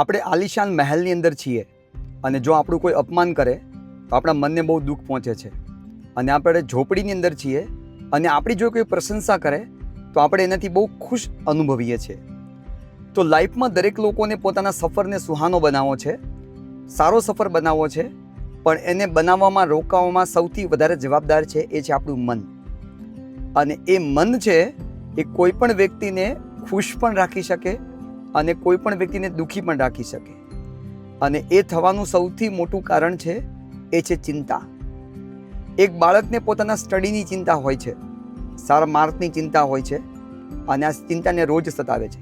આપણે આલિશાન મહેલની અંદર છીએ અને જો આપણું કોઈ અપમાન કરે તો આપણા મનને બહુ દુઃખ પહોંચે છે. અને આપણે ઝોપડીની અંદર છીએ અને આપણી જો કોઈ પ્રશંસા કરે તો આપણે એનાથી બહુ ખુશ અનુભવીએ છીએ. તો લાઈફમાં દરેક લોકોને પોતાના સફરને સુહાનો બનાવવો છે, સારો સફર બનાવવો છે, પણ એને બનાવવામાં રોકાવામાં સૌથી વધારે જવાબદાર છે એ છે આપણું મન. અને એ મન છે એ કોઈ પણ વ્યક્તિને ખુશ પણ રાખી શકે અને કોઈ પણ વ્યક્તિને દુઃખી પણ રાખી શકે. અને એ થવાનું સૌથી મોટું કારણ છે એ છે ચિંતા. એક બાળકને પોતાના સ્ટડીની ચિંતા હોય છે, સારા માર્કની ચિંતા હોય છે અને આ ચિંતાને રોજ સતાવે છે.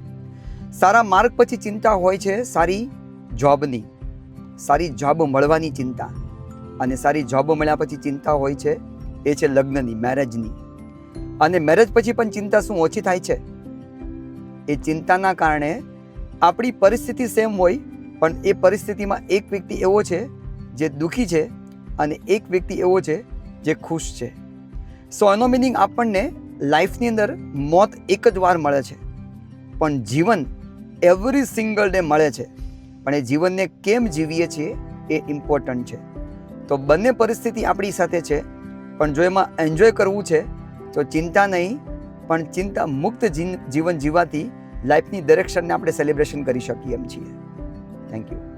સારા માર્ક પછી ચિંતા હોય છે સારી જોબની, સારી જોબ મળવાની ચિંતા. અને સારી જોબ મળ્યા પછી ચિંતા હોય છે એ છે લગ્નની, મેરેજની. અને મેરેજ પછી પણ ચિંતા શું ઓછી થાય છે? એ ચિંતાના કારણે આપણી પરિસ્થિતિ સેમ હોય પણ એ પરિસ્થિતિમાં એક વ્યક્તિ એવો છે જે દુઃખી છે અને એક વ્યક્તિ એવો છે જે ખુશ છે. સો એનો મિનિંગ આપણને લાઈફની અંદર મોત એક જ વાર મળે છે પણ જીવન એવરી સિંગલ ડે મળે છે. પણ એ જીવનને કેમ જીવીએ છીએ એ ઇમ્પોર્ટન્ટ છે. તો બંને પરિસ્થિતિ આપણી સાથે છે પણ જો એમાં એન્જોય કરવું છે તો ચિંતા નહીં પણ ચિંતા મુક્ત જીવન જીવવાથી લાઈફની દરેક ક્ષણને આપણે સેલિબ્રેશન કરી શકીએ એમ છીએ. Thank you.